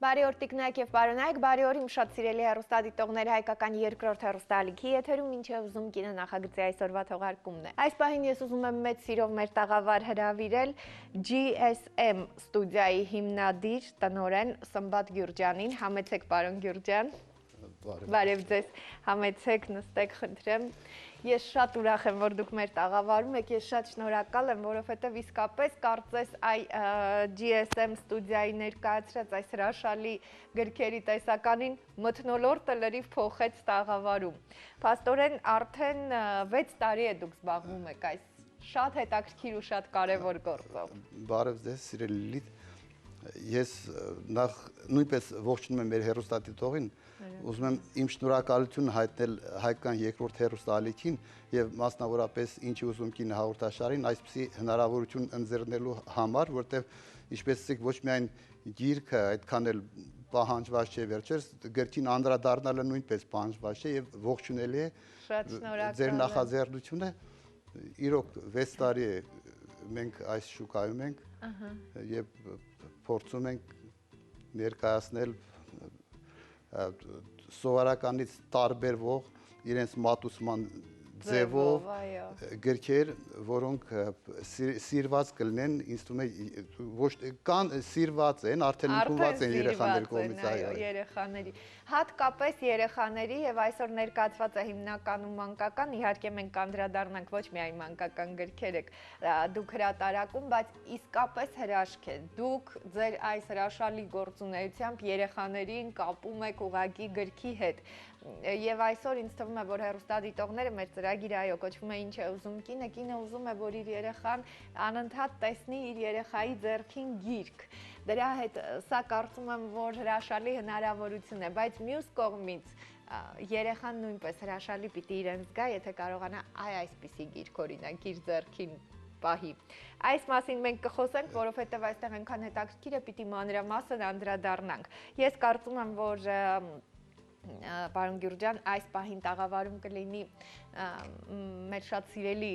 Բարի օր տիկնայք եւ բարոնայք, բարի օր իմ շատ սիրելի հեռուստադիտողներ, հայկական երկրորդ հեռուստաալիքի եթերում ինչեւ ուզում կինը նախագծի այսօրվա թողարկումն է։ Այս պահին ես ուզում եմ մեծ սիրով մեր տաղավար հրավիրել GSM ստուդիայի հիմնադիր տնօրեն Սմբատ Գյուրջյանին։ Համեցեք պարոն Գյուրջյան։ Բարև ձեզ, համեցեք, նստեք, խնդրեմ։ Ես շատ ուրախ եմ, որ դուք մեր տաղավարում եք, ես շատ շնորհակալ եմ, որովհետև իսկապես կարծես GSM ստուդիայի ներկայացրած այս հրաշալի գրքերի տեսականին մթնոլորտը լրիվ փոխեց տաղավարում։ Փաստորեն արդեն 6 տարի է դուք զբաղվում եք այս շատ հետաքրքիր ու շատ կարևոր գործով։ Բարև ձեզ, սիրելի Լիլիթ։ Ես նախ նույնպես ողջունում եմ մեր հեռուստադիտողին, ուզում եմ իմ շնորհակալությունը հայտնել հայկական երկրորդ հեռուստաալիքին եւ մասնավորապես ինչի ուզում կինը հաղորդաշարին այսպիսի հնարավորություն ընձեռնելու համար, որտեղ ինչպես ասեք ոչ միայն գիրքը այդքան էլ պահանջված չէ վերջերս, գրքին անդրադառնալը նույնպես պահանջված չէ եւ ողջունելի է։ Շատ շնորհակալ ձեր նախաձեռնությունը։ Իրոք 6 տարի է մենք այս շուկայում ենք եւ փորձում ենք ներկայացնել սովորականից տարբերվող իրենց մատուցման ձևով գրքեր, որոնք սիրված կլինեն, ինձ թվում է ոչ կան սիրված են, արդեն ընդունված են երեխաների կողմից, այո, երեխաների, հատկապես երեխաների եւ այսօր ներկայացված է հիմնականում մանկական, իհարկե մենք անդրադառնանք ոչ միայն մանկական գրքեր եք դուք հրատարակում, բայց իսկապես հրաշք է։ Դուք ձեր այս հրաշալի գործունեությամբ երեխաներին կապում եք ուղղակի գրքի հետ։ Եվ այսօր ինձ թվում է, որ հեռուստադիտողները մեր ծրագիրը այո կոչվում է ինչ է ուզում կինը, կինը ուզում է, որ իր երեխան անընդհատ տեսնի իր երեխայի ձեռքին գիրք։ Դրա հետ սա կարծում եմ, որ հրաշալի հնարավորություն է, բայց մյուս կողմից երեխան նույնպես հրաշալի պիտի իրեն զգա, եթե կարողանա այսպիսի գիրք օրինակ իր ձեռքին պահի։ Այս մասին մենք կխոսենք, որովհետև այստեղ այնքան հետաքրքիր է, պիտի մանրամասն անդրադառնանք։ Ես կարծում եմ, որ պարոն Գյուրջյան, այս պահին տաղավարում կլինի մեր շատ սիրելի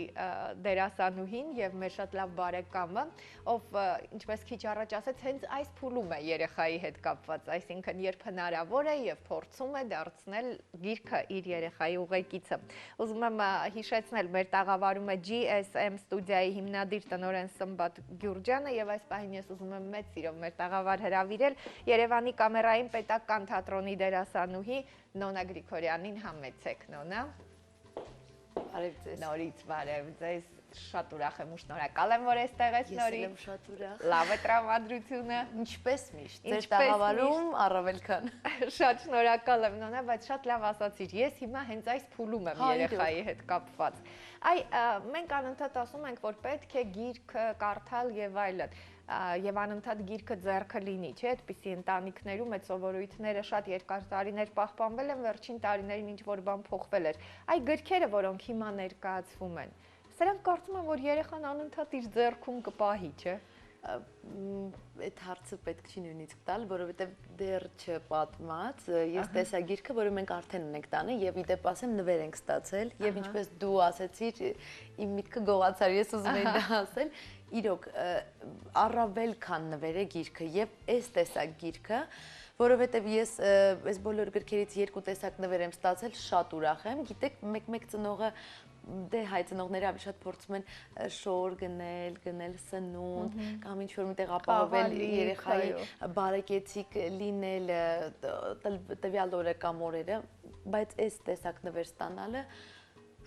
դերասանուհին եւ մեր շատ լավ բարեկամը, ով ինչպես քիչ առաջ ասեց, հենց այս փուլում է երեխայի հետ կապված, այսինքն երբ հնարավոր է եւ փորձում է դարձնել գիրքը իր երեխայի ուղեկիցը։ Ուզում եմ հիշեցնել, մեր տաղավարում է GSM ստուդիայի հիմնադիր տնօրեն Սմբատ Գյուրջյանը եւ այս պահին ես ուզում եմ մեծ սիրով մեր տաղավար հրավիրել Երևանի Կամերային պետական թատրոնի դերասանուհի Նոնա Գրիգորյանին, համեցեք Նոնա։ Բարև ձեզ։ Նորից բարև ձեզ, շատ ուրախ եմ ու շնորհակալ եմ, որ այստեղ եք նորից։ Ես եմ շատ ուրախ։ Լավ է տրամադրությունը։ Ինչպես միշտ, ձեր տաղավարում առավել քան։ Շատ շնորհակալ եմ Նոնա, բայց շատ լավ ասացիր։ Ես հիմա հենց այս փուլում եմ երեխայի հետ կապված։ Մենք անընդհատ ասում ենք, որ պետք է գիրք կարդալ եւ այլն։ Եվ անընդհատ գիրքը ձեռքը լինի, չէ՞, այդպիսի ընտանիքներում այդ սովորույթները շատ երկար տարիներ պահպանվել են, վերջին տարիներին ինչ որ բան փոխվել էր։ Այ գրքերը, որոնք հիմա ներկայացվում են, սրանք կարծում եմ, որ երեխան անընդհատ իր ձեռքում կպահի, չէ՞։ Այդ հարցը պետք չի նույնիսկ տալ, որովհետև դեռ չպատմած, ես տեսա գիրքը, որը մենք արդեն ունենք տանը եւ ի դեպ ասեմ նվեր ենք ստացել եւ ինչպես դու ասեցիր, իմ միտքը գողացար, ես ուզում եի դա ասել, իրոք առավել քան նվեր է գիրքը եւ այս տեսակ գիրքը, որովհետև ես այս բոլոր գրքերից 2 տեսակ նվեր եմ ստացել, շատ ուրախ եմ, գիտեք, մեկ ծնողը դե հայ ծնողները ավելի շատ փորձում են շոր գնել սնունդ կամ ինչ-որ միտեղ ապահովել երեխայի բարեկեցիկ լինել տվյալ օրը կամ օրերը, բայց այս տեսակ նվեր ստանալը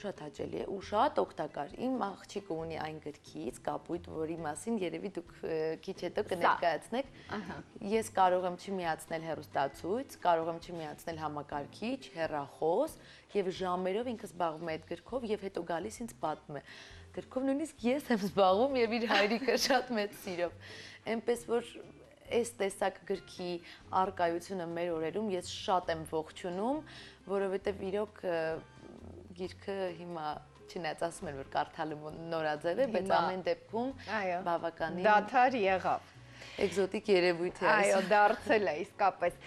շատ հաճելի է ու շատ օգտակար։ Իմ աղջիկը ունի այն գրքից կապույտ, որի մասին երևի դուք քիչ հետո կներկայացնեք։ Ես կարող եմ չմիացնել հեռուստացույց, կարող եմ չմիացնել համակարգիչ, հեռախոս եւ ժամերով ինքը զբաղվում է այդ գրքով եւ հետո գալիս ինձ պատմում է։ Գրքով նույնիսկ ես եմ զբաղվում եւ իր հայրիկը շատ մեծ սիրով։ Էնպես որ այս տեսակ գրքի արկայությունը մեր օրերում ես շատ եմ ողջունում, որովհետեւ իրոք գիրքը հիմա չնայած ասում են, որ կարդալը նորաձև է, բայց ամեն դեպքում բավականին դադար եղավ։ Էկզոտիկ երևույթ է։ Այո, դարձել է իսկապես։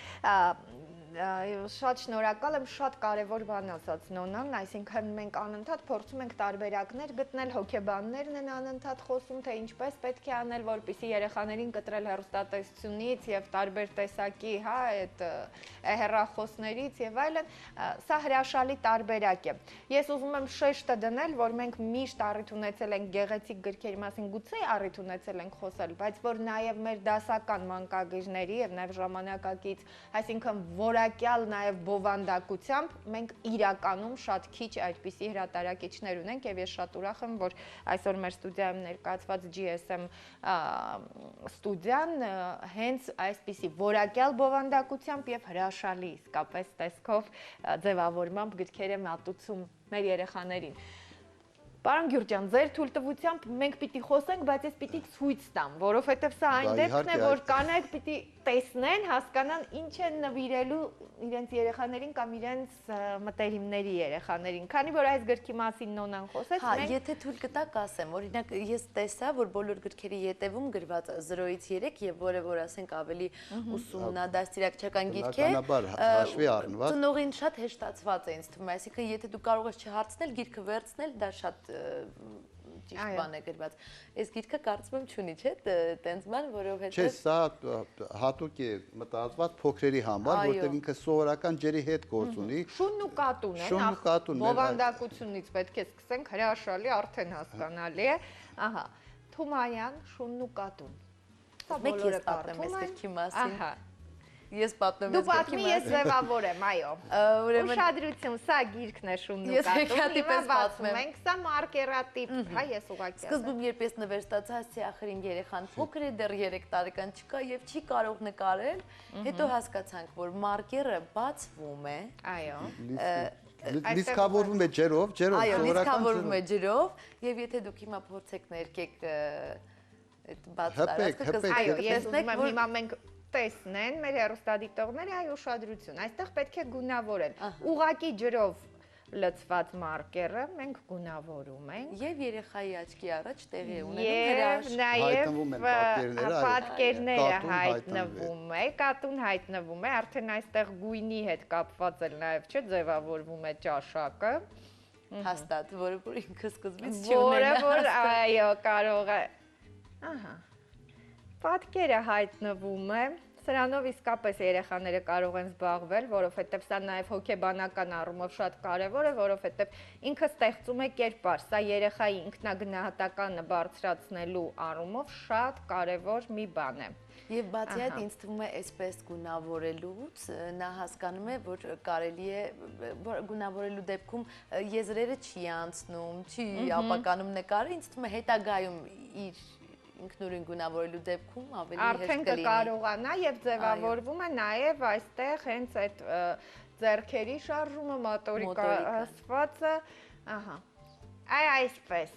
Շատ շնորհակալ եմ, շատ կարևոր բան ասաց Նոնան, այսինքն մենք անընդհատ փորձում ենք տարբերակներ գտնել, հոգեբաններն են անընդհատ խոսում, թե ինչպես պետք է անել, որպեսզի երեխաներին կտրել հեռուստատեսությունից եւ տարբեր տեսակի, հա, այդ հեռախոսներից եւ այլն, սա հրաշալի տարբերակ է։ Ես ուզում եմ շեշտը դնել, որ մենք միշտ առիթ ունեցել ենք գեղեցիկ գրքերի մասին, գուցե առիթ ունեցել ենք խոսել, բայց որ նաեւ մեր դասական մանկագիրների եւ նաեւ ժամանակակից, այսինքն որակյալ նաև բովանդակությամբ մենք իրականում շատ քիչ այդպիսի հրատարակիչներ ունենք եւ ես շատ ուրախ եմ, որ այսօր մեր ստուդիայում ներկայացված GSM ստուդիան հենց այսպիսի որակյալ բովանդակությամբ եւ հրաշալի իսկապես տեսքով ձևավորմամբ գրքեր է մատուցում մեր երեխաներին։ Պարոն Գյուրջյան, ձեր թույլտվությամբ մենք պիտի խոսենք, բայց ես պիտի ցույց տամ, որովհետև սա այն դեպքն է, որ կանայք պիտի տեսնեն, հասկանան ինչ են նվիրելու իրենց երեխաներին կամ իրենց մտերիմների երեխաներին։ Քանի որ այս գրքի մասին Նոնան խոսեց, մենք Հա, եթե թույլ կտաք ասեմ, օրինակ ես տեսա, որ բոլոր գրքերի ետևում գրված 0-ից 3 եւ որը որ ասենք ավելի ուսումնադաստիարակչական գիրք է, հաշվի առնված։ Ծնողին շատ հեշտացված է ինձ թվում, այսինքն եթե դու կարող ես չհարցնել, գիրքը վերցնել, դա շատ ճիշտ բան է գրված։ Այս գիրքը կարծում եմ չունի, չէ՞, տենց բան, որովհետև Չէ, սա հատուկ է մտածված փոքրերի համար, որտեղ ինքը սովորական ջերի հետ գործ ունի։ Շունն ու կատուն է, նախ բովանդակությունից պետք է սկսենք, հրաշալի, արդեն հասկանալի է։ Ահա, Թումայան, Շունն ու կատուն։ Սա բոլորը կարդում են այս գրքի մասին։ Ահա Ես պատմեմ Դու պատմի, ես ձևավորեմ, այո։ Ուշադրություն, սա գիրքն է Շունն ու կատուն։ Հիմա բացում ենք, սա մարկերատիպ, հա, ես ուղղակի ասեմ։ Սկզբում երբ ես նվեր ստացա, ասեցի ախր իմ երեխան փոքր է, դեռ 3 տարեկան չկա եւ չի կարող նկարել, հետո հասկացանք, որ մարկերը բացվում է։ Այո։ Լիցքավորվում է ջերով, Այո, լիցքավորվում է ջերով եւ եթե դուք հիմա փորձեք ներկեք այդ բաց տարածքը, այո, ես ուզում եմ հիմա մենք տեսնեն մեր հեռուստադիտողները, այ ուշադրություն, այստեղ պետք է գունավորել։ Ուղղակի ջրով լցված մարկերը մենք գունավորում ենք եւ երեխայի աչքի առաջ տեղի է ունենում եւ պատկերները հայտնվում է, կատուն հայտնվում է, արդեն այստեղ գույնի հետ կապված էլ նաեւ չէ, ձևավորվում է ճաշակը։ Հաստատ, որը որ ինքը սկզբից չունենա։ Որը որ այո, կարող է։ Ահա։ Պատկերը հայտնվում է, սրանով իսկապես երեխաները կարող են զբաղվել, որովհետև սա նաև հոգեբանական առումով շատ կարևոր է, որովհետև ինքը ստեղծում է կերպար, սա երեխայի ինքնագնահատականը բարձրացնելու առումով շատ կարևոր մի բան է։ Եվ բացի այդ ինձ թվում է այսպես գունավորելուց նա հասկանում է, որ կարելի է գունավորելու դեպքում եզրերը չի անցնում, չի ապականում նկարը, ինձ թվում է հետագայում իր ինքնուրույն գունավորելու դեպքում ավելի հեշտ կլինի։ Արդեն կկարողանա եւ ձևավորվում է նաեւ այստեղ հենց այդ ձեռքերի շարժումը, մոտորիկա ասվածը, ահա։ Այսպես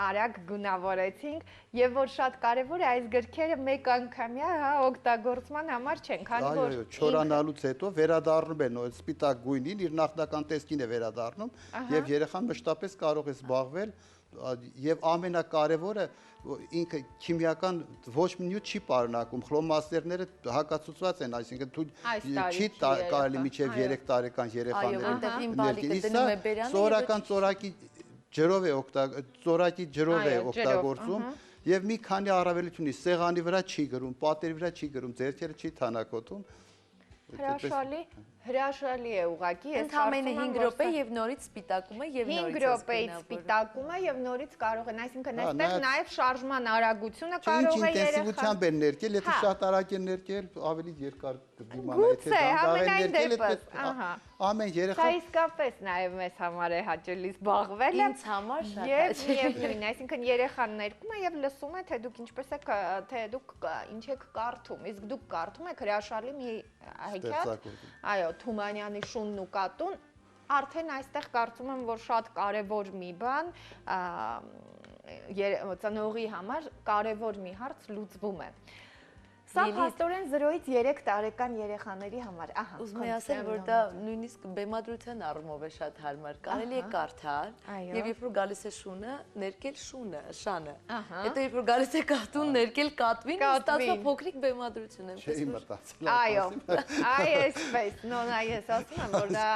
արագ գունավորեցինք եւ որ շատ կարեւոր է այս գրքերը մեկ անգամյա օգտագործման համար չեն, քանի որ չորանալուց հետո վերադառնում են այդ սպիտակ գույնին, իր նախնական տեսքին է վերադառնում եւ երեխան մշտապես կարող է զբաղվել եւ ամենակարևորը ինքը քիմիական ոչ մի նյութ չի պարունակում, խլոմաստերները հակացուցված են, այսինքն չի կարելի միջև 3 տարեկան երեխաներին սովորական ծորակի ջրով է օգտագործում եւ մի քանի առավելություն ունի, սեղանի վրա չի գրում, պատերի վրա չի գրում, ձեռքերը չի թանակոտում։ Հրաշալի է ուղղակի, ես ընդամենը 5 րոպե եւ նորից սպիտակում է եւ նորից 5 րոպեից սպիտակում է եւ նորից կարող են, այսինքն այստեղ նաեւ շարժման արագությունը կարող է ինտենսիվությամբ են ներկել, եթե շատ արագ են ներկել, ավելի երկար կդիմանա, եթե դանդաղ են ներկել, ամեն երեխա Սա իսկապես նաեւ մեզ համար է հաճելի զբաղվելը։ Ինձ համար շատ Եվ այսինքն երեխան ներկում է եւ լսում է, թե դուք ինչպես եք, թե դուք ինչ եք կարդում, իսկ դուք կարդում եք հրաշալի մի հեքիաթ, այո, Թումանյանի Շունն ու կատուն, արդեն այստեղ կարծում եմ, որ շատ կարևոր մի բան ծնողի համար կարևոր մի հարց լուծվում է։ Սա փաստորեն 0-ից 3 տարեկան երեխաների համար, ահա։ Ուզում եմ ասել, որ դա նույնիսկ բեմադրության առումով է շատ հարմար։ Կարելի է կարդալ, եւ երբ որ գալիս է շունը, ներկել շանը։ Հետո երբ որ գալիս է կատուն, ներկել կատվին, ստացվող փոքրիկ բեմադրություն է։ Չէի մտածել։ Այո, այսպես, նոնա ես ասում եմ, որ դա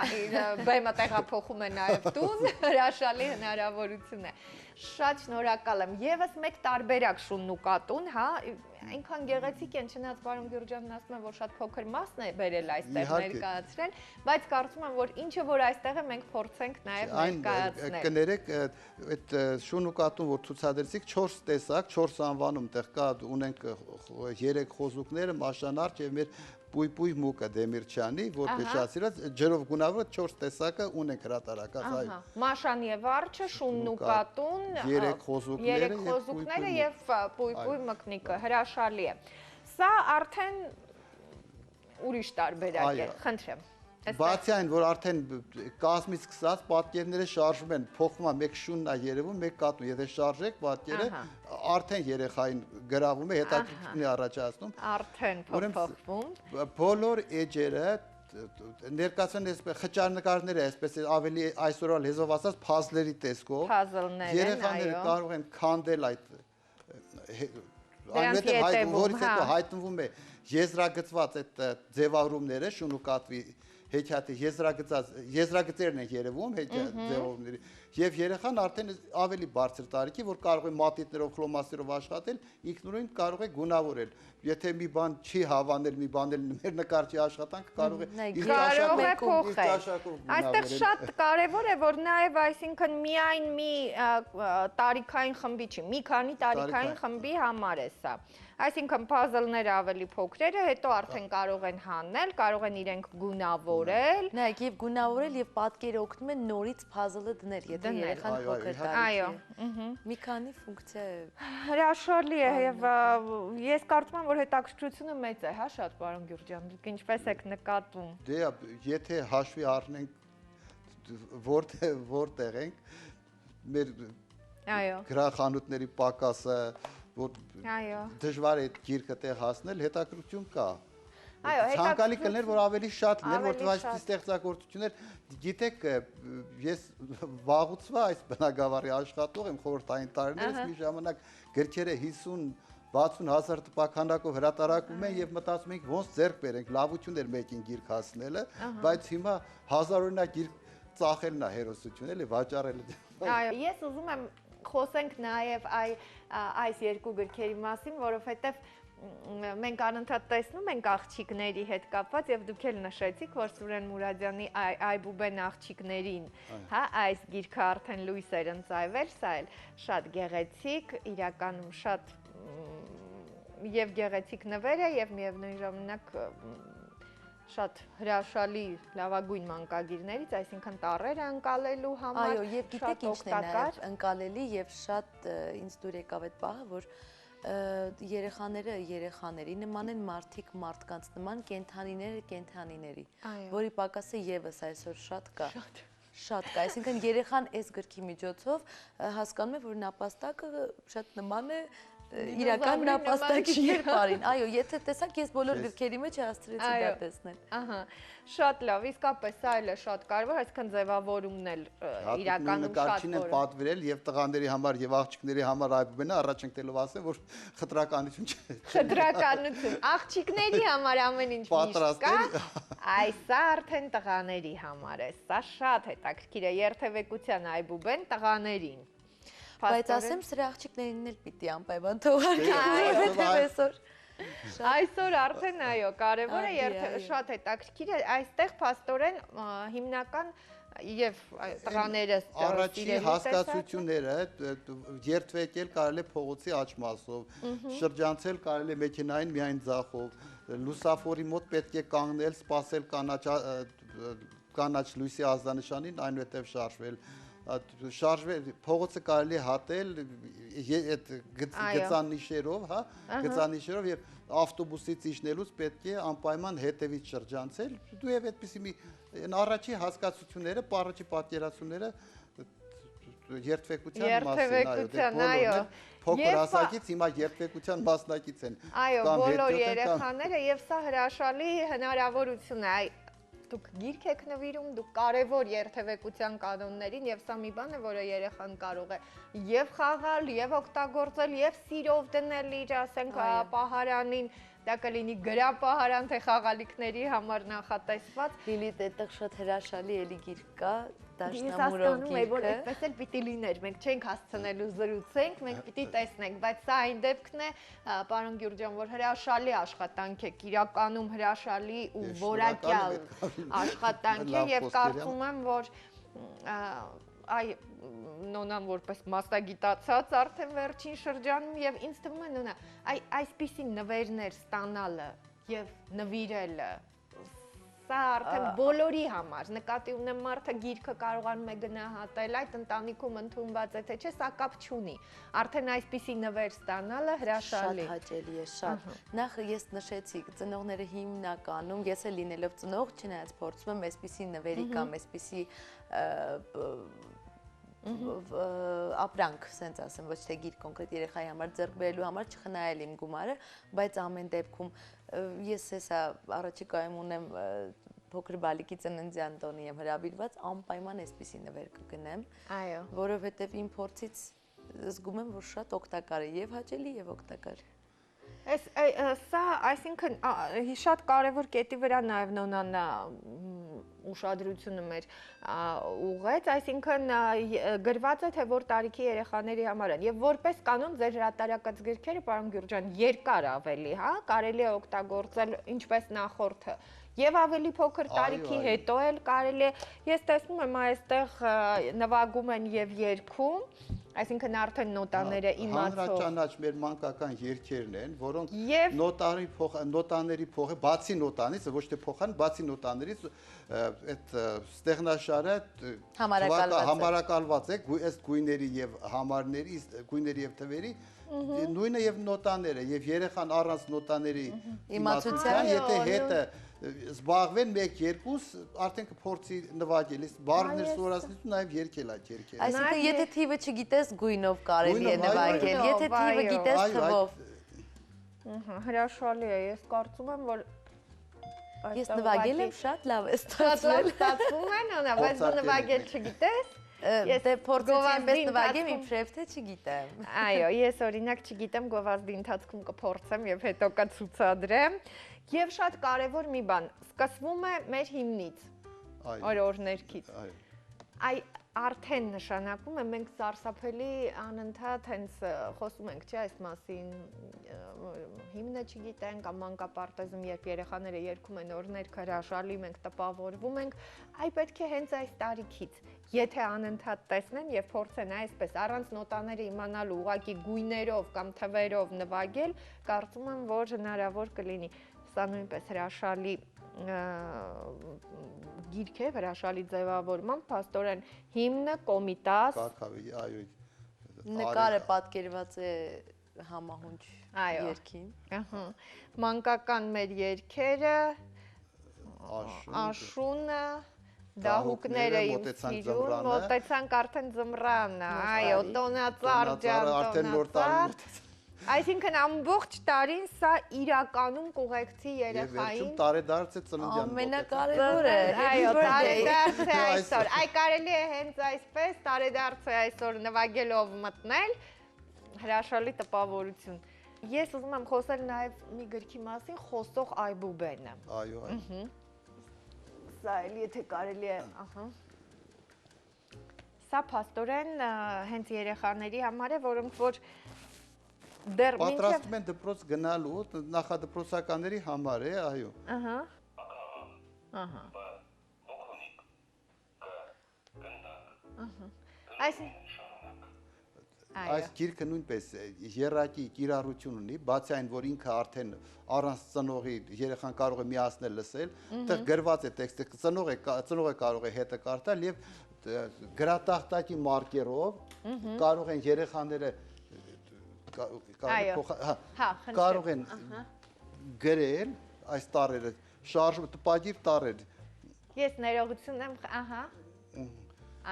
բեմը տեղափոխում է նաև տուն, հրաշալի հնարավորություն է։ Շատ շնորհակալ եմ։ Եվս մեկ տարբերակ շունն ու կատուն, հա, այնքան գեղեցիկ են, չնայած պարոն Գյուրջյանն ասում է, որ շատ փոքր մասն է բերել այստեղ ներկայացրել, բայց կարծում եմ, որ ինչը որ այստեղ է մենք փորձենք նաև ներկայացնել։ Կներեք, այդ շուն ու կատուն, որ ցուցադրեցիք 4 տեսակ, 4 անվանում, տեղ կա ունենք 3 խոզուկները, մաշանարջ եւ մեր Պույպույ Մուկա Դեմիրչյանի, որ փեշացրած ջրով գունավոր 4 տեսակը ունենք հրատարակած, այո։ Մաշան եւ արջը, շունն ու կատուն, 3 խոզուկները եւ Պույպույ մկնիկը, հրաշալի է։ Սա արդեն ուրիշ տարբերակ է, խնդրեմ։ Բացի այն, որ արդեն կազմից սկսած պատկերները շարժվում են, փոխվում է մեկ շունն է երևում, մեկ կատուն, եթե շարժեք պատկերը, արդեն երեխային գրավում է, հետաքրքրություն է առաջացնում։ Արդեն փոխվում։ Բոլոր էջերը ներկայացան այսպես խճանկարները, այսպես ավելի այսօրվա լեզվով ասած փազլերի տեսքով։ Երեխաները կարող են քանդել այդ այնուհետև որից հետո հայտնվում է եզրագծված այդ ձևավորումները շուն ու կատվի հեքիաթի եզրագծերն են երևում ձևավորումների եւ երեխան արդեն ավելի բարձր տարիքի, որ կարող է մատիտներով, խլոմասերով աշխատել, ինքնուրույն կարող է գունավորել։ Եթե մի բան չի հավանել, մի բան էլ մեր նկարչի աշխատանք կարող է փոխել։ Այստեղ շատ կարևոր է, որ նաեւ այսինքն միայն մի տարիքային խմբի չի, մի քանի տարիքային խմբի համար է սա։ Այսինքն puzzle-ները ավելի փոքրերը, հետո արդեն կարող են հանել, կարող են իրենք գունավորել։ Նայեք, եւ գունավորել եւ պատկերը օգնում են նորից puzzle-ը դնել, եթե երեխան փոքր տարիքի է։ Այո, մի քանի ֆունկցիա է։ Հրաշալի է եւ ես կարծում եմ, որ հետաքրքրությունը մեծ է, հա, շատ պարոն Գյուրջյան, դուք ինչպես եք նկատում։ Դե, եթե հաշվի առնենք որտեղ ենք, մեր գրախանութների պակասը, որ դժվար է այդ գիրքը տեղ հասնել, հետաքրքրություն կա։ Ցանկալի կլներ, որ ավելի շատ լիներ, որ այդպիսի ստեղծագործություններ, գիտեք, ես վաղուց այս բնագավառի աշխատող եմ խորհրդային տարիներս, մի ժամանակ գրքերը 50-60 հազար տպաքանակով հրատարակում են եւ մտածում ենք ոնց ձեռք բերենք, լավություն էր մեկին գիրք հասնելը, բայց հիմա հազարօրինակ գիրք ծախելն է հերոսություն, էլի վաճառելը։ Այո, ես ուզում եմ խոսենք նաև այս երկու գրքերի մասին, որովհետև մենք անընդհատ տեսնում ենք աղջիկների հետ կապված եւ դուք էլ նշեցիք, որ Սուրեն Մուրադյանի Այբուբեն աղջիկներին, հա, այս գիրքը արդեն լույս էր ընծայվել, սա էլ շատ գեղեցիկ, իրականում շատ եւ գեղեցիկ նվեր է եւ միևնույն ժամանակ շատ հրաշալի լավագույն մանկագիրներից, այսինքն տառերը ընկալելու համար։ Այո, եւ գիտեք ինչն է նաեւ ընկալելի եւ շատ ինձ դուր եկավ այդ պահը, որ երեխաները երեխաների նման են, մարդիկ մարդկանց նման, կենդանիները կենդանիների, որի պակասը եւս այսօր շատ կա։ Շատ կա, այսինքն երեխան այս գրքի միջոցով հասկանում է, որ նապաստակը շատ նման է իրական նապաստակի կերպարին։ Այո, եթե տեսակ ես բոլոր գրքերի մեջ հասցրեցի դա տեսնել։ Ահա, շատ լավ, իսկապես սա էլ է շատ կարևոր, այսինքն ձևավորումն էլ իրականում շատ նկարչին են պատվիրել եւ տղաների համար եւ աղջիկների համար Այբուբենը առաջ ընկնելով ասեմ, որ խտրականություն չէ։ Խտրականություն, աղջիկների համար ամեն ինչ միշտ կա, այս արդեն տղաների համար է, սա շատ հետաքրքիր է, երթևեկության Այբուբեն տղաներին։ Բայց ասեմ, սրա աղջիկներին էլ պիտի անպայման թողարկենք, այսօր արդեն այո, կարևոր է, շատ հետաքրքիր է, այստեղ փաստորեն հիմնական եւ տղաները առաջի հասկացությունները երթվեկել կարելի է փողոցի աջ մասով, շրջանցել կարելի է մեքենային միայն ձախով, լուսավորի մոտ պետք է կանգնել, սպասել կանաչ լույսի ազդանշանին, այնուհետև շարժվել շարժվել փողոցը կարելի հատել այդ գծանիշերով, հա, գծանիշերով եւ ավտոբուսից իջնելուց պետք է անպայման հետևից շրջանցել, դու եւ այդպեսի մի առաջի հասկացությունները, առաջի պատկերացումները երթվեկության մասին, այո, փոքր հասակից հիմա երթվեկության մասնակից են։ Այո, բոլոր երեխաները եւ սա հրաշալի հնարավորություն է։ Դուք գիրք եք նվիրում, դուք կարևոր երթևեկության կանոններին եւ սա մի բան է, որը երեխան կարող է եւ խաղալ, եւ օգտագործել, եւ սիրով դնել իր, ասենք, պահարանին, դա կլինի գրապահարան, թե խաղալիքների համար նախատեսված։ Լիլիթ, այդտեղ շատ հրաշալի էլի գիրք կա, դաշնամուրով գիրքը։ Որ այդպես էլ պիտի լիներ, մենք չենք հասցնելու զրուցենք, մենք պիտի տեսնենք, բայց սա այն դեպքն է, պարոն Գյուրջյան, որ հրաշալի աշխատանք է, իրականում հրաշալի ու որակյալ աշխատանք է եւ կարծում եմ, որ այ նոնան որպես մասնագիտացած արդեն վերջին շրջանում եւ ինձ թվում է նոնա այսպիսի նվերներ ստանալը եւ նվիրելը սա արդեն բոլորի համար նկատի ունեմ մարդը գիրքը կարողանում է գնահատել այդ ընտանիքում ընդունված է թե չէ սա կապ չունի արդեն այսպիսի նվեր ստանալը հրաշալի շատ հաճելի է շատ նախ ես նշեցի ծնողները հիմնականում ես էլ լինելով ծնող չնայած փորձում եմ այսպիսի նվերի կամ այսպիսի ապրանք, սենց ասեմ, ոչ թե գիր կոնկրետ երեխայի համար ձեռք բերելու համար չխնայել իմ գումարը, բայց ամեն դեպքում ես հեսա առաջիկայում ունեմ փոքր բալիկի ծննդյան տոնի եմ հրավիրված, անպայման այսպիսի նվեր կգնեմ, որովհետև իմ փորձից զգում եմ, որ շատ օգտակար է եւ հաճելի եւ օգտակար։ Սա, այսինքն, շատ կարևոր կետի վրա նաև նոնան ուշադրությունը մեր ուղղեց, այսինքն գրված է, թե որ տարիքի երեխաների համար են, եւ որպես կանոն ձեր հրատարակած գրքերը, պարոն Գյուրջյան, երկար ավելի, հա, կարելի է օգտագործել ինչպես նախորդը, եւ ավելի փոքր տարիքի հետո էլ կարելի է, ես տեսնում եմ այստեղ նվագում են եւ երգում, այսինքն արդեն նոտաները իմացող հանրաճանաչ մեր մանկական երգերն են, որոնք նոտաների փոխը, բացի նոտանից, ոչ թե փոխան, բացի նոտաներից այդ ստեղնաշարը համարակալված է, այս գույների եւ համարների, գույների եւ թվերի նույնը եւ նոտաները եւ երեխան առանց նոտաների իմացության եթե հետը զբաղվեն 1-2 արդեն կփորձի նվագել, բառներ սովորացնելու նաև երգել այդ երգերը։ Այսինքն եթե թիվը չգիտես գույնով կարելի է նվագել, եթե թիվը գիտես թվով։ Հրաշալի է, ես կարծում եմ, որ ես նվագել եմ շատ լավ է ստացվել։ Ստացվում է, նոնա, բայց դու նվագել չգիտես։ Ես փորձեցի այնպես նվագեմ, իբրև թե չգիտեմ։ Այո, ես օրինակ չգիտեմ, գովազդի ընթացքում կփորձեմ եւ հետո կցուցադրեմ։ Եվ շատ կարևոր մի բան, սկսվում է մեր հիմնից, օրորներքից։ Այ արդեն նշանակում է մենք սարսափելի անընդհատ հենց խոսում ենք, չէ, այս մասին հիմնը չգիտենք, կամ մանկապարտեզում երբ երեխաները երգում են օրհներք հրաշալի, մենք տպավորվում ենք, այ պետք է հենց այս տարիքից, եթե անընդհատ տեսնեն եւ փորձեն այսպես առանց նոտաները իմանալու ուղակի գույներով կամ թվերով նվագել, կարծում եմ, որ հնարավոր կլինի։ Սա նույնպես հրաշալի գիրք է, հրաշալի ձևավորմամբ, փաստորեն հիմնը, կոմիտաս, նկարը պատկերված է համահունչ երգին, մանկական մեր երգերը, աշունը, դահուկները իմ սիրուն, մոտեցանք արդեն ձմռանը, այո, տոնածառ ջան, տոնածառ, այսինքն ամբողջ տարին սա իրականում կուղեկցի երեխային։ Եվ վերջում տարեդարձ է ծննդյան ամենակարևորը, այո, տարեդարձ է այսօր, այ կարելի է հենց այսպես տարեդարձ է այսօր նվագելով մտնել, հրաշալի տպավորություն։ Ես ուզում եմ խոսել նաև մի գրքի մասին, Խոսող այբուբենը։ Այո, այո։ Սա էլ եթե կարելի է, սա փաստորեն հենց երեխաների համար է, որոնք որ պատրաստում են դպրոց գնալու նախադպրոցականների համար է, այո։ Այս գիրքը նույնպես եռակի կիրառություն ունի, բացի այն, որ ինքը արդեն առանց ծնողի երեխան կարող է միացնել լսել, այդտեղ գրված է տեքստը, ծնողը կարող է հետը կարդալ եւ գրատախտակի մարկերով կարող են երեխաները կարող են գրել այս տառերը, շարժում տպագիր տառեր։ Ես ներողություն եմ,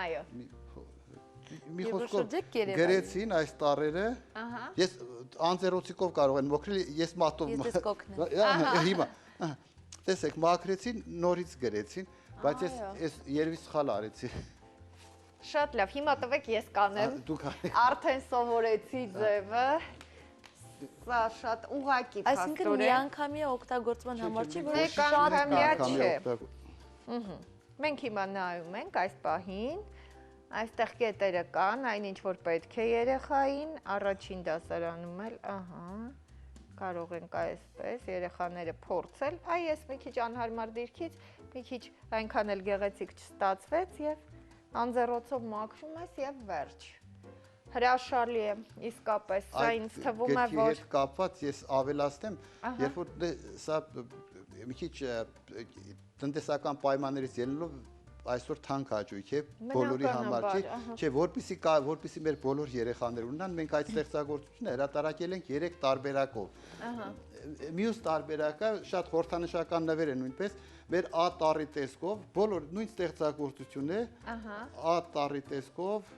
այո։ մի խոսքով գրեցին այս տարերը։ Ես անձեռոցիկով կարող եմ մոքրել, ես մատով։ Ես կօգնեմ։ Հիմա տեսեք, մաքրեցին, նորից գրեցին, բայց ես երևի սխալ արեցի։ Շատ լավ, հիմա տվեք ես կանեմ։ Արդեն սովորեցի ձևը։ Սա շատ ուղղակի փաստորեն։ Այսինքն միանգամյա օգտագործման համար չի, որ շատ անգամյա չէ։ Մենք հիմա նայում ենք այս պահին, այստեղ կետերը կան, այնինչ որ պետք է երեխային, առաջին դասարանում էլ, կարող ենք այսպես երեխաները փորձել, ես մի քիչ անհարմար դիրքից, մի քիչ այնքան էլ գեղեցիկ չստացվեց և անձեռոցով մաքրում ես և վերջ։ Հրաշալի է, իսկապես, սա ինձ թվում է, որ… Գրքի հետ կապված ես ավելացնեմ, երբ որ սա մի քիչ տնտեսական պայմաններից ելնելով այսօր թանկ հաճույք է բոլորի համար, չէ, որպեսզի մեր բոլոր երեխաները ունենան, մենք այդ ստեղծագործությունը հրատարակել ենք 3 տարբերակով։ Մյուս տարբերակը շատ խորհրդանշական նվեր է նույնպես, մեր A տառի տեսքով, բոլոր նույն ստեղծագործություն է, A տառի տեսքով։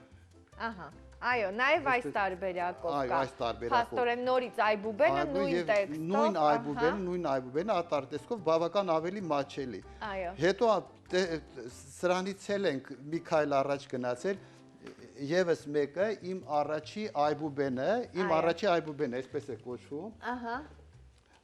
Այո, նաև այս տարբերակով կա։ Այս տարբերակով։ Փաստորեն նորից այբուբենը նույն տեքստով։ Նույն այբուբենը A տառի տեսքով բավական ավելի մատչելի։ Այո։ Հետո սրանից էլ ենք մի քայլ առաջ գնացել, եւս մեկը իմ առաջի այբուբենը, այսպես է կոչվում։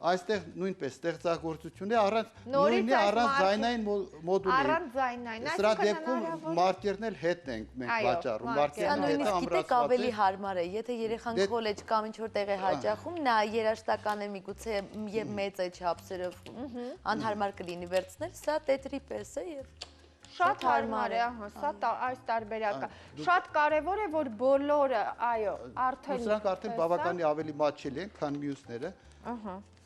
Այստեղ նույնպես ստեղծագործություն է առանց ձայնային մոդուլի։ Առանց ձայնային, Սրա դեպքում մարկերն էլ հետն ենք մենք վաճառում, մարկերն հետը ամրացված է։ Ավելի հարմար է, եթե երեխան քոլեջ կամ ինչ-որ տեղ է հաճախում, նա երաժշտական է միգուցե եւ մեծ է չափսերով, անհարմար կլինի վերցնել, սա տետրի պես է եւ շատ հարմար է, սա այս տարբերակը։ Շատ կարևոր է, որ բոլորը, արդեն… Սրանք արդեն բավականին ավելի մատչելի են, քան մյուսները։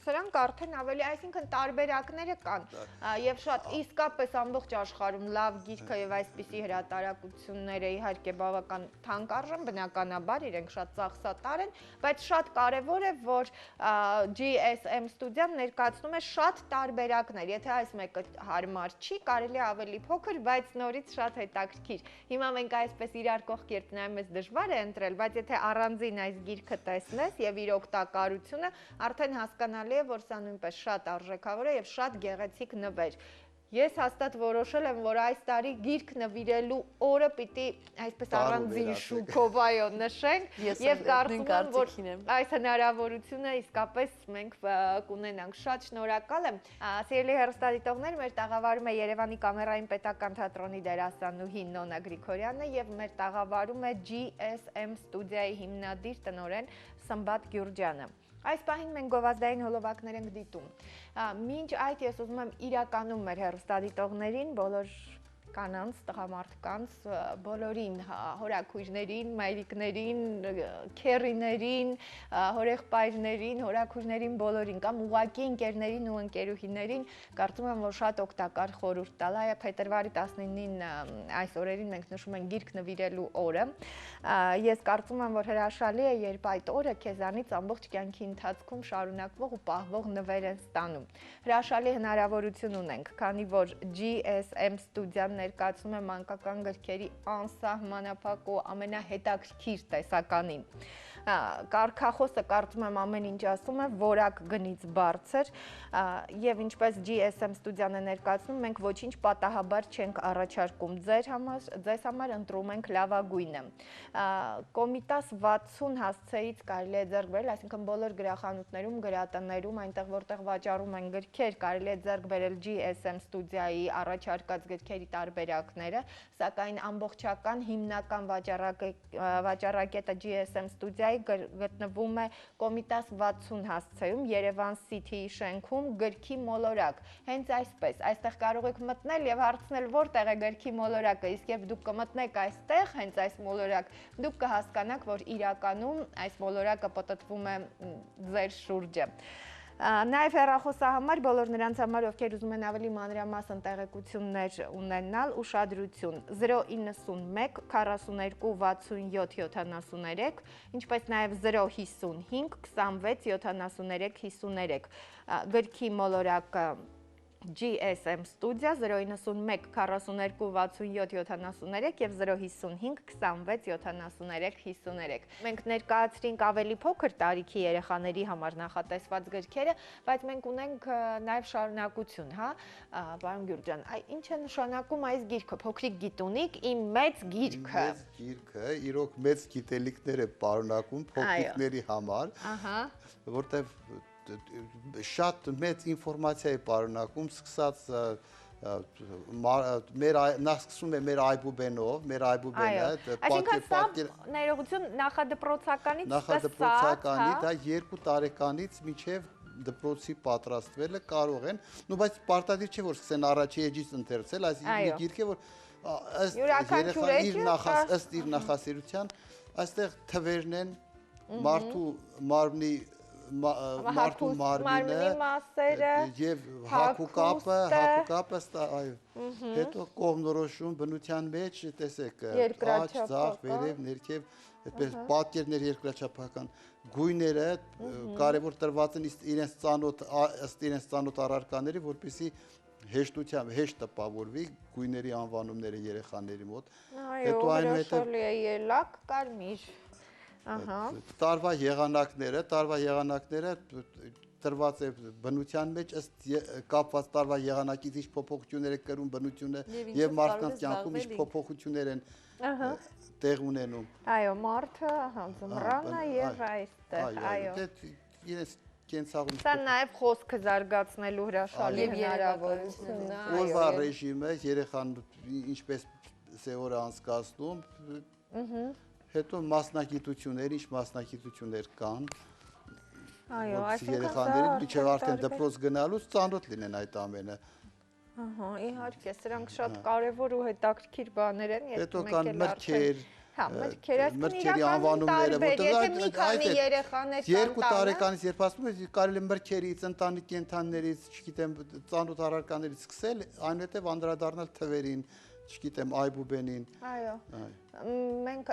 Սրանք արդեն ավելի, այսինքն տարբերակները կան և շատ իսկապես ամբողջ աշխարհում լավ գիրքը և այսպիսի հրատարակությունները իհարկե բավական թանկարժան, բնականաբար իրենք շատ ծախսատար են, բայց շատ կարևոր է, որ GSM ստուդիան ներկայացնում է շատ տարբերակներ, եթե այս մեկը հարմար չի, կարելի է ավելի փոքր, բայց նորից շատ հետաքրքիր։ Հիմա մենք այսպես իրար կողք երբ նայում ես դժվար է ընտրել, բայց եթե առանձին այս գիրքը տեսնես և իր օգտակարությունը, արդեն հասկանալի է, որ սա նույնպես շատ արժեքավոր է և շատ գեղեցիկ նվեր։ Ես հաստատ որոշել եմ, որ այս տարի գիրք նվիրելու օրը պիտի այսպես առանձին շուկով նշենք և կարծում եմ, որ այս հնարավորությունը իսկապես մենք կունենանք։ Շատ շնորհակալ եմ։ Սիրելի հեռուստադիտողներ, մեր տաղավարում է Երևանի Կամերային պետական թատրոնի դերասանուհի Նոնա Գրիգորյանը և մեր տաղավարում է GSM ստուդիայի հիմնադիր տնօրեն Սմբատ Գյուրջյանը։ Այս պահին մենք գովազդային հոլովակներ ենք դիտում։ Մինչ այդ ես ուզում եմ իրականում մեր հեռուստադիտողներին, բոլոր կանանց, տղամարդկանց, բոլորին, հորաքույրներին, մայրիկներին, քեռիներին, հորեղբայրներին, հորաքույրներին բոլորին կամ ուղղակի ընկերներին ու ընկերուհիներին կարծում եմ, որ շատ օգտակար խորհուրդ տալ է փետրվարի 19-ին այս օրերին մենք նշում ենք գիրք նվիրելու օրը։ Ես կարծում եմ, որ հրաշալի է, երբ այդ օրը քեզանից ամբողջ կյանքի ընթացքում շարունակվող ու պահվող նվեր են ստանում։ Հրաշալի հնարավորություն ունենք, քանի որ GSM ստուդիան ներկայացնում է մանկական գրքերի անսահմանափակ ու ամենահետաքրքիր տեսականին։ Կարգախոսը կարծում եմ ամեն ինչ ասում է, որակ գնից բարձր և ինչպես GSM ստուդիան է ներկայացնում, մենք ոչինչ պատահաբար չենք առաջարկում ձեզ համար ընտրում ենք լավագույնը։ Կոմիտաս 60 հասցեից կարելի է ձեռք բերել, այսինքն բոլոր գրախանութներում, գրատներում, այնտեղ որտեղ վաճառում են գրքեր, կարելի է ձեռք բերել GSM ստուդիայի առաջարկած գրքերի տարբերակները, սակայն ամբողջական հիմնական վաճառակետը GSM ստուդիայի գտնվում է Կոմիտաս 60 հասցեում, Երևան City-ի շենքում, գրքի մոլորակ։ Հենց այսպես, այստեղ կարող եք մտնել և հարցնել որտեղ է գրքի մոլորակը, իսկ երբ դուք կմտնեք այստեղ, հենց այս մոլորակ, դուք կհասկանաք, որ իրականում այս մոլորակը պտտվում է ձեր շուրջը։ Նաև հեռախոսահամար բոլոր նրանց համար, ովքեր ուզում են ավելի մանրամասն տեղեկություններ ունենալ, ուշադրություն 091 42 67 73, ինչպես նաև 055 26 73 53, գրքի մոլորակը GSM Studio 091 42 67 73 եւ 055 26 73 53։ Մենք ներկայացրինք ավելի փոքր տարիքի երեխաների համար նախատեսված գրքերը, բայց մենք ունենք նաեւ շարունակություն, հա, պարոն Գյուրջան, ինչ է նշանակում այս գիրքը, փոքրիկ գիտունիկ, իմ մեծ գիրքը։ Մեծ գիրքը, իրոք մեծ գիտելիքներ է պարունակում փոքրիկների համար, որտեղ շատ մեծ ինֆորմացիա է պարունակում, սկսած նախ սկսում է մեր այբուբենով, մեր այբուբենը, պատկեր ներողություն նախադպրոցականից դա 2 տարեկանից մինչև դպրոցի պատրաստվելը կարող են, բայց պարտադիր չէ որ սկսեն առաջի էջից ընթերցել, այսինքն գիրք է որ ըստ իր նախասիրության այստեղ թվերն են մարդու մարմնի մարմինի մասերը եւ հակուկապը այո հետո կողմնորոշում բնության մեջ տեսեք աջ ձախ վերև ներքև այդպես պատկերներ երկրաչափական գույները կարևոր տրված են իրենց ծանոթ առարկաների որպեսզի հեշտությամբ հեշտ տպավորվի գույների անվանումները երեխաների մոտ հետո այնուհետև ելակ կարմիր տարվա եղանակները տրված է բնության մեջ ըստ կապված տարվա եղանակից ինչ փոփոխություններ է կրում բնությունը եւ մարդկանց կյանքում ինչ փոփոխություններ են տեղ ունենում այո մարդը ձմռանը եւ այստեղ այո իրենց կենցաղում սա նաեւ խոսքը զարգացնելու հրաշալի հնարավորություն է օրվա ռեժիմը երեխան ինչպես սեորը անցկացնում հետո մասնագիտություններ, ինչ մասնագիտություններ կան, այո, այսինքն երեխաներին մինչև արդեն դպրոց գնալուց ծանոթ լինեն այդ ամենը։ Ահա, իհարկե, սրանք շատ կարևոր ու հետաքրքիր բաներ են, հետո կան մրգեր, մրգերի անվանումները, որտեղ մի քանի երեխաներ 2 տարեկանից երբ ասում ես կարելի է մրգերից, ընտանիք կենդաններից, չգիտեմ, ծանոթ առարկաներից սկսել, այնուհետև անդրադառնալ թվերին չգիտեմ այբուբենին այո մենք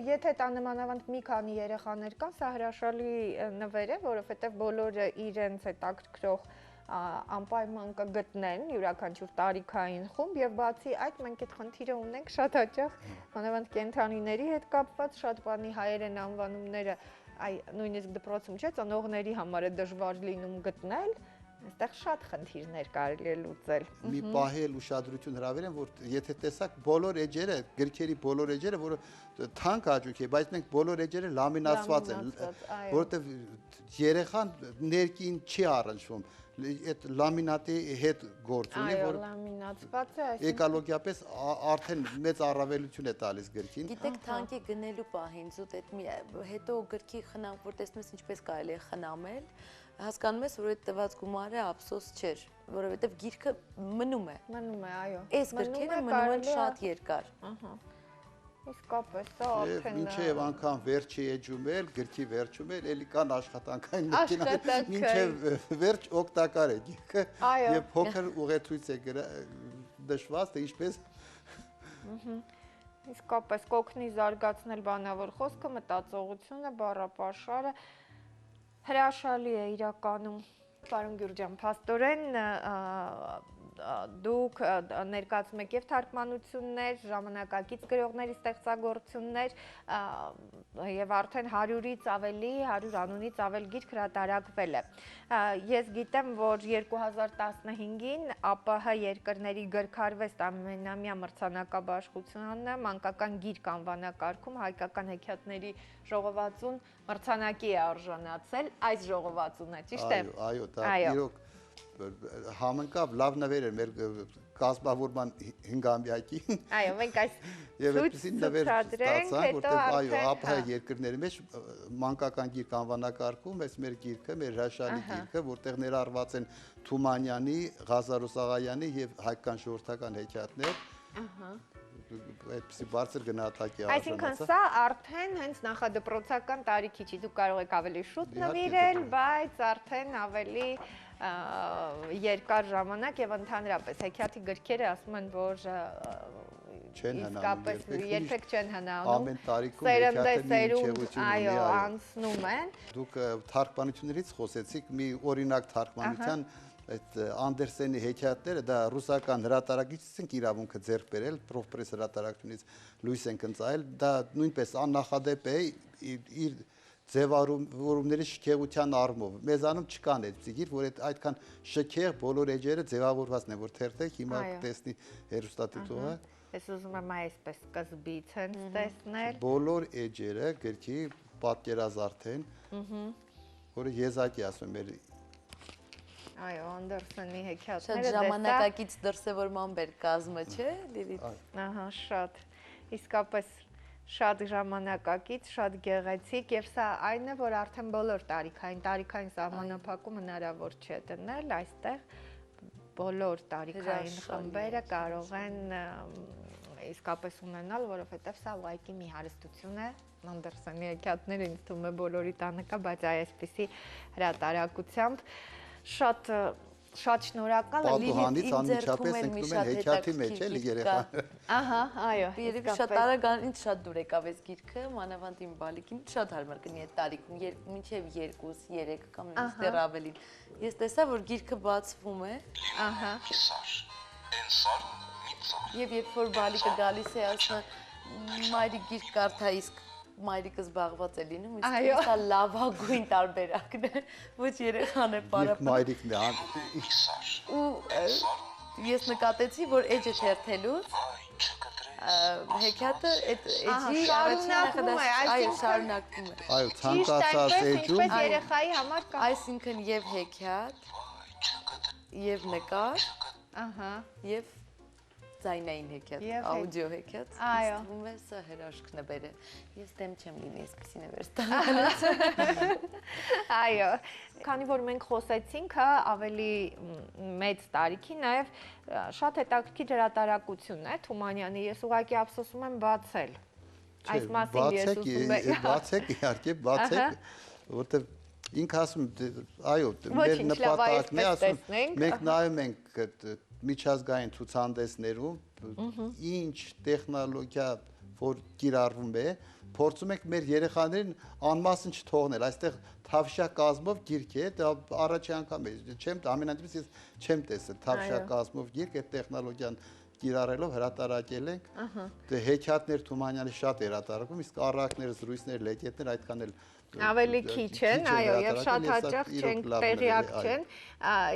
եթե տանմանավանդ մի քանի երեխաներ կան սա հրաշալի նվեր է որովհետև բոլորը իրենց հետաքրքրող անպայման կգտնեն յուրաքանչյուր տարիքային խումբ եւ բացի այդ մենք այդ խնդիրը ունենք շատ հաճախ մանավանդ կենդանիների հետ կապված շատ բանի հայերեն անվանումները նույնիսկ դպրոցում չէ ծնողների համար է դժվար լինում գտնել այստեղ շատ խնդիրներ կարելի է լուծել։ Մի պահել ուշադրություն հրավիրեմ, որ եթե տեսակ բոլոր էջերը, գրքերի բոլոր էջերը, որը թանկ հաճույք է, բայց մենք բոլոր էջերը լամինացված են, որովհետև երեխան ներքին չի առնչվում, այդ լամինատի հետ գործ ունի, որ լամինացված է, էկոլոգիապես արդեն մեծ առավելություն է տալիս գրքին։ Գիտեք, թանկի գնելու պահին զուտ այդ հետո գրքի խնամ, որ տեսնում ես ինչպես կարելի է խնամել, հասկանում ես, որ այդ տված գումարը ափսոս չէր, որովհետև գիրքը մնում է։ Մնում է, այո։ Այս գրքերը մնում են շատ երկար։ Ահա։ Իսկապես, սա արդեն մինչև անգամ վերջի էջում էլ, գրքի վերջում էլ, էլի կան աշխատանքային մեքենա, մինչև վերջ օգտակար է գիրքը եւ փոքր ուղեցույց է դժվար, թե ինչպես Իսկապես, կօգնի զարգացնել բանավոր խոսքը, մտածողությունը, բառապաշարը հրաշալի է իրականում, պարոն Գյուրջան, փաստորեն դուք ներկայացում եք եւ թարգմանություններ, ժամանակակից գրողների ստեղծագործություններ եւ արդեն 100-ից ավելի, 100 անունից ավել գիրք հրատարակվել է։ Ես գիտեմ, որ 2015-ին ԱՊՀ երկրների գրքարվեստ ամենամյա մրցանակաբաշխությանը մանկական գիրք անվանակարգում հայկական հեքիաթների ժողովածուն մրցանակի է արժանացել այս ժողովածունը, ճիշտ է։ Այո, դա իրոք համընկավ լավ նվեր էր մեր կազմավորման 5-ամյակին։ Այո, մենք այս ցուցադրենք, հետո արդեն ԱՊՀ երկրների մեջ մանկական գիրք անվանակարգում, այս մեր գիրքը, մեր հրաշալի գիրքը, որտեղ ներառված են Թումանյանի, Ղազարոս Աղայանի եւ հայկական ժողովրդական հեքիաթներ։ Ահա այդպեսի բարձր գնահատակի արժանացավ։ Այսինքն սա արդեն հենց նախադպրոցական տարիքի չի, դուք կարող եք ավելի շուտ նվիրել, բայց արդեն ավելի երկար ժամանակ եւ ընդհանրապես հեքիաթի գրքերը ասում են, որ իսկապես երբեք չեն հնանում։ Ամեն տարիքում հեքիաթը այո, անցնում են։ Դուք թարգմանություններից խոսեցիք, մի օրինակ թարգմանության այդ Անդերսենի հեքիաթները դա ռուսական հրատարակիչից են իրավունքը ձեռք բերել, Պրոֆպրես հրատարակությունից լույս են ընծայել, դա նույնպես աննախադեպ է իր ձևավորումների շքեղության առումով։ Մեզանում չկան այդպիսի գիր, որ այդքան շքեղ բոլոր էջերը ձևավորվածն են, որ թերթեք հիմա տեսնի հերոստատիտողը։ Ես ուզում եմ այսպես սկզբից են տեսնել։ Բոլոր էջերը գրքի պատկերազարդ են, որը եզակի ասում եմ, Այո, Անդերսենի հեքիաթները Շատ ժամանակակից դրսևորման բեր կազմը, չէ, Լիլիթ։ Ահա, շատ։ Իսկապես շատ ժամանակակից, շատ գեղեցիկ եւ սա այն է, որ արդեն բոլոր տարիքային սահմանափակում հնարավոր չէ դնել, այստեղ բոլոր տարիքային խմբերը կարող են իսկապես ունենալ, որովհետեւ սա ուղղակի մի հարստություն է։ Անդերսենի հեքիաթները ինձ թվում է բոլորի տանը կա, բայց այսպիսի հրատարակությամբ շատ շնորհակալ եմ Պատուհանից անմիջապես ընկնում են հեքիաթի մեջ, էլի երեխան։ Ահա, այո, Երևի շատ արագ ինձ շատ դուր եկավ այս գիրքը, մանավանդ իմ բալիկին շատ հարմար կնի այդ տարիքում, մինչև 2-3 կամ դեռ ավելին։ Ես տեսա, որ գիրքը բացվում է։ Ահա։ Եվ երբ որ բալիկը գալիս է, ասում է մայրիկ գիրք կարդա, իսկ մայրիկը զբաղված է լինում, իսկ սա լավագույն տարբերակն է, ոչ երեխան է պարապ։ Մայրիկն է, ու ես նկատեցի, որ էջը թերթելուց հեքիաթը այդ էջի առաջին նախադասությունը շարունակվում է։ Այո, ցանկացած էջում երեխայի համար կա։ Այսինքն եւ հեքիաթ, եւ նկար, ահա, եւ ձայնային հեքիաթ, աուդիո հեքիաթ, ստվում է սա հրաշքն է բերել։ Ես դեմ չեմ լինի, այսպեսին է վերստանալուց։ Այո, քանի որ մենք խոսեցինք, ավելի մեծ տարիքի, նաև շատ հետաքրքիր հրատարակություն է Թումանյանի, ես ուղղակի ափսոսում եմ բացել։ Այս մասին ես ուզում եմ։ Բացեք, իհարկե, բացեք, որտեղ ինքը ասում, այո, մեր նպատակն է, ասում, մենք նայում ենք միջազգային ցուցահանդեսներում ինչ տեխնոլոգիա որ կիրառվում է, փորձում ենք մեր երեխաներին անմասն չթողնել, այստեղ թավշյա կազմով գիրք է, դա առաջի անգամ է, ամենատիպից ես չեմ տեսել թավշյա կազմով գիրք, այդ տեխնոլոգիան կիրառելով հրատարակել ենք, դե հեքիաթներ Թումանյանի շատ հրատարակում, իսկ առակներ, զրույցներ, լեկետներ այդքան էլ ավելի քիչ են, այո, եւ շատ հաճախ չենք տեղյակ չեն։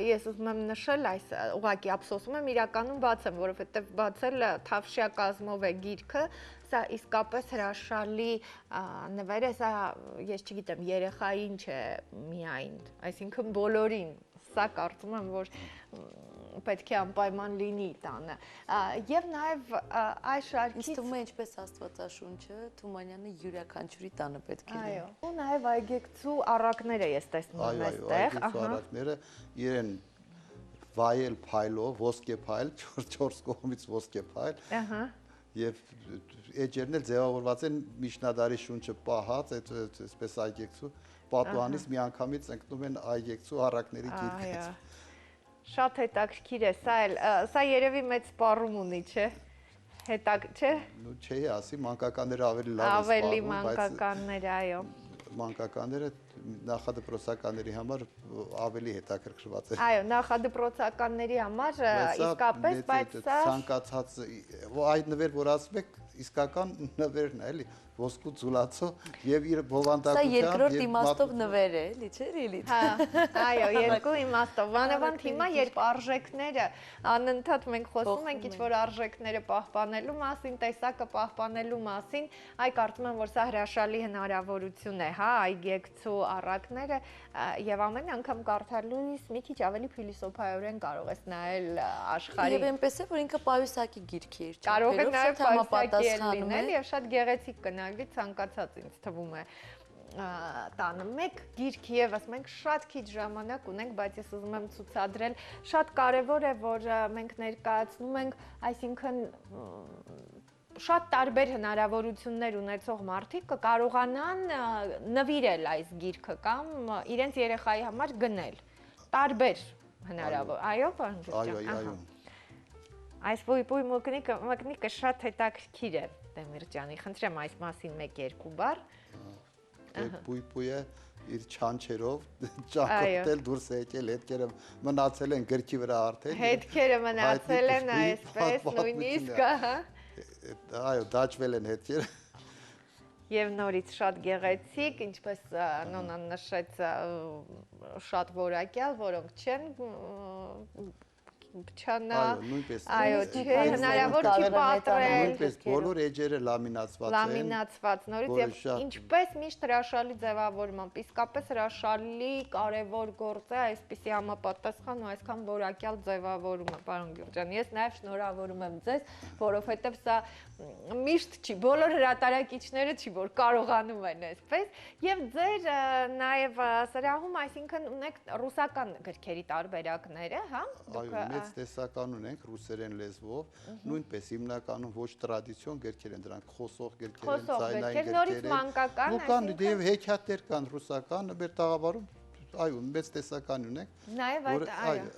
Ես ուզում եմ նշել այս ուղղակի ափսոսում եմ իրականում բացեմ, որովհետեւ բացել թավշյա կազմով է գիրքը, սա իսկապես հրաշալի նվեր է, սա ես չգիտեմ, երեխային չէ միայն, այսինքն բոլորին, սա կարծում եմ, որ պետք է անպայման լինի տանը։ Եվ նաև այս շարքից ինձ թվում է ինչպես Աստվածաշունչը Թումանյանը յուրաքանչյուրի տանը պետք է լինի։ Այո, ու նաև այգեկցու առակները ես տեսնում եմ այստեղ, այգեկցու առակները իրեն վայել փայլով, ոսկե փայլ, 4 կողմից ոսկե փայլ։ Ահա։ Եվ էջերն էլ ձևավորված են միջնադարի շունչը պահած, այսպես այգեկցու պատուհանից միանգամից ընկնում են այգեկցու առակների գիրկից։ Շատ հետաքրքիր է, սա երևի մեծ սպառում ունի, չէ՞։ Չէ՞։ Նու չէի ասի, մանկականները ավելի լավ են սպառում, ավելի մանկականները, այո։ Մանկականները նախադպրոցականների համար ավելի հետաքրքրված են։ Այո, նախադպրոցականների համար իսկապես, բայց սա ցանկացած այդ նվեր, որ ասում եք, իսկական նվերն է, էլի, ոսկու ձուլացո եւ իր բովանդակությամբ։ Սա երկրորդ իմաստով նվեր է, էլի, չէ՞, Լիլիթ։ Այո, երկու իմաստով։ Մանավանդ հիմա, երբ արժեքները անընդհատ մենք խոսում ենք ինչ-որ արժեքները պահպանելու մասին, տեսակը պահպանելու մասին, այ կարծում եմ, որ սա հրաշալի հնարավորություն է, հա, այգեկցու առակները եւ ամեն անգամ կարդալուց մի քիչ ավելի փիլիսոփայորեն կարող ես նայել աշխարհի։ Եվ այնպես է, որ ինքը պայուսակի գիրք է իր չափերով, կարող է նաեւ համապատասխանում է եւ շատ գեղեցիկ կնագի ցանկացած ինձ թվում է տանը մեկ գիրք եւս մենք շատ քիչ ժամանակ ունենք, բայց ես ուզում եմ ցուցադրել շատ կարեւոր է, որ մենք ներկայացնում ենք, այսինքն շատ տարբեր հնարավորություններ ունեցող մարդիկ կկարողանան նվիրել այս գիրքը կամ իրենց երեխայի համար գնել։ Տարբեր հնարավոր, այո, պարոն Ջան։ Այո։ Այս պույպույ մկնիկը շատ հետաքրքիր է, Տեմիր ջանի, խնդրեմ այս մասին 1-2 բառ։ Այդ պույպույը իր չանչերով ճակատել դուրս եկել հետքերը մնացել են գրքի վրա արդեն հետքերը մնացել են այսպես նույնիսկ այո դաջվել են հետքերը Եվ նորից շատ գեղեցիկ, ինչպես Նոնան նշեց, շատ որակյալ, որոնք չեն փչանա, այո, չէ, հնարավոր չի պատրել, նույնպես բոլոր էջերը լամինացված, նորից եւ ինչպես միշտ հրաշալի ձևավորմամբ, իսկապես հրաշալի կարևոր գործ է այսպիսի համապատասխան ու այսքան որակյալ ձևավորումը, պարոն Գյուրջյան, ես նաեւ շնորհավորում եմ ձեզ, որովհետեւ սա միշտ չի, բոլոր հրատարակիչները չի, որ կարողանում են այսպես, եւ ձեր նաեւ սրահում, այսինքն ունեք ռուսական գրքերի տարբերակները, հա? Այո, մեծ տեսական ունենք ռուսերեն լեզվով, նույնպես հիմնականում ոչ տրադիցիոն գրքեր են, դրանք խոսող գրքեր են, ձայնային գրքեր են, կան եւ հեքիաթներ կան ռուսական, մեր տաղավարում, այո, մեծ տեսական ունենք, նաեւ այդ, այո,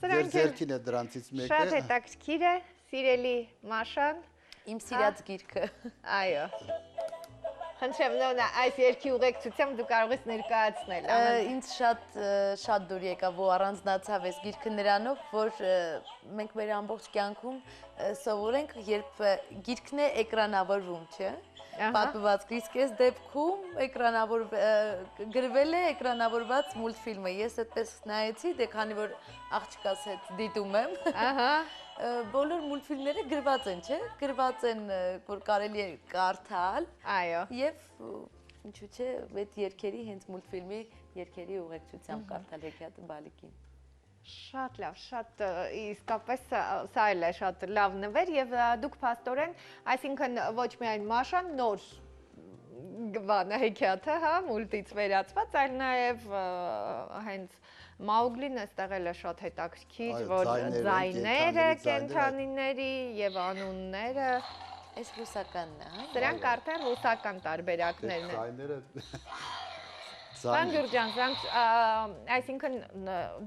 ձեր ձերքին է դրանցից մեկը, շատ հետաքրքիր է, սիրելի Մաշան, Իմ սիրած գիրքը։ Այո։ Խնդրեմ, Նոնա, այս երկի ուղեկցությամբ դու կարող ես ներկայացնել։ Ինձ շատ դուր եկավ ու առանձնացավ այս գիրքը նրանով, որ մենք մեր ամբողջ կյանքում սովորենք, երբ գիրքն է էկրանավորվում, չէ՞։ Պատմվածքը իսկ այս դեպքում գրվել է էկրանավորված մուլտֆիլմը։ Ես այդպես նայեցի, դե քանի որ աղջկաս հետ դիտում եմ։ Ահա։ Բոլոր մուլտֆիլմները գրված են, չէ՞։ Գրված են, որ կարելի է կարդալ։ Այո։ Եւ ինչու՞ չէ, այդ երգերի հենց մուլտֆիլմի երգերի ուղեկցությամբ կարդալ հեքիաթը բալիկին։ Շատ լավ, շատ իսկապես սա էլ է շատ լավ նվեր եւ դուք փաստորեն, այսինքն ոչ միայն Մաշան նոր բանը հեքիաթը, հա, մուլտից վերածված, այլ նաեւ հենց Մաուգլին այստեղ էլ է շատ հետաքրքիր, որ ձայները կենդանիների եւ անունները այս ռուսականն է, հա։ Դրանք արդեն ռուսական տարբերակներն են։ Ձայները Պարոն Գյուրջյան, սրանք, այսինքն